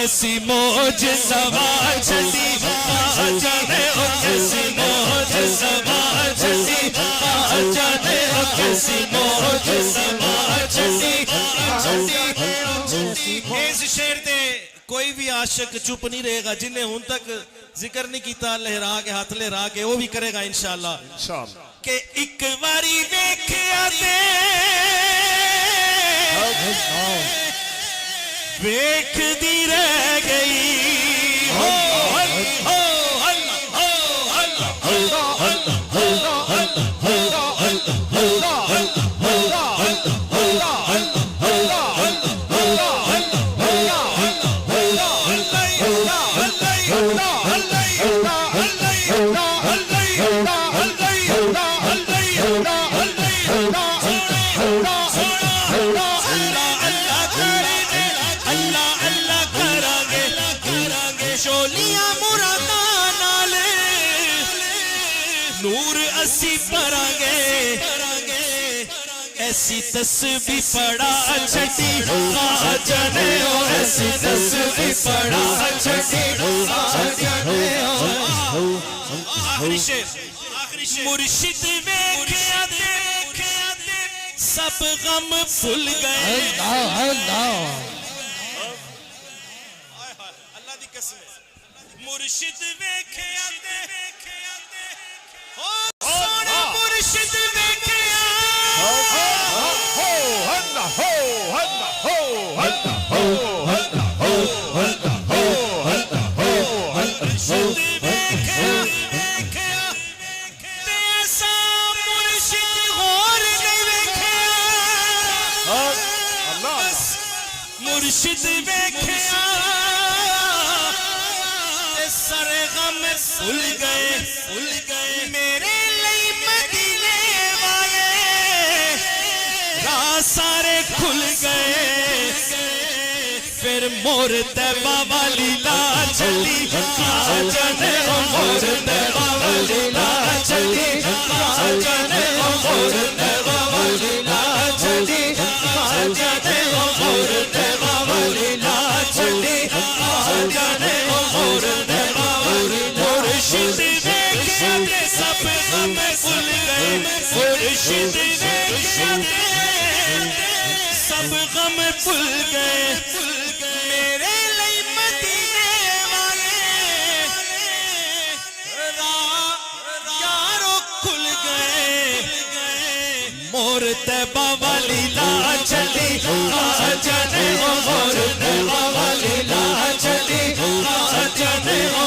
کیسی موج سوار چلی جانے او کیسی موج سوار چلی جانے او کیسی موج سوار چلی اس شعر دے کوئی بھی عاشق چپ نہیں رہے گا جنہیں ہن تک ذکر نہیں کیتا لہرا کے ہاتھ لہرا کے وہ بھی کرے گا انشاءاللہ کہ ایک واری ویکھیا تے ویکھ دی رہ گئی نور اسی پرانگے ایسی تسبیح پڑھا چھٹی جانے ہو ایسی تسبیح پڑھا چھٹی جانے ہو آخری شعر مرشد ویکھیا تے سب غم بھول گئے اللہ دی قسم مرشد ویکھیا تے سونا مرشد ویکھیا مرشد ویکھیا تے سر غم بھول گئے میرے لئی مدینے والے راہ سارے کھل گئے پھر مور طیبہ والی لا چلی جانے او مور طیبہ والی لا چلی جانے او مور طیبہ والی لا چلی جانے او مور طیبہ والی لا چلی جانے او مور طیبہ والی مرشد ویکھیا تے سب غم بھول گئے مرشد ویکھیا تے سب غم بھول گئے میرے لئی مدینے والے راہ یارو کھل گئے مور طیبہ والی لا چلی جانے او مور طیبہ والی لا چلی جانے او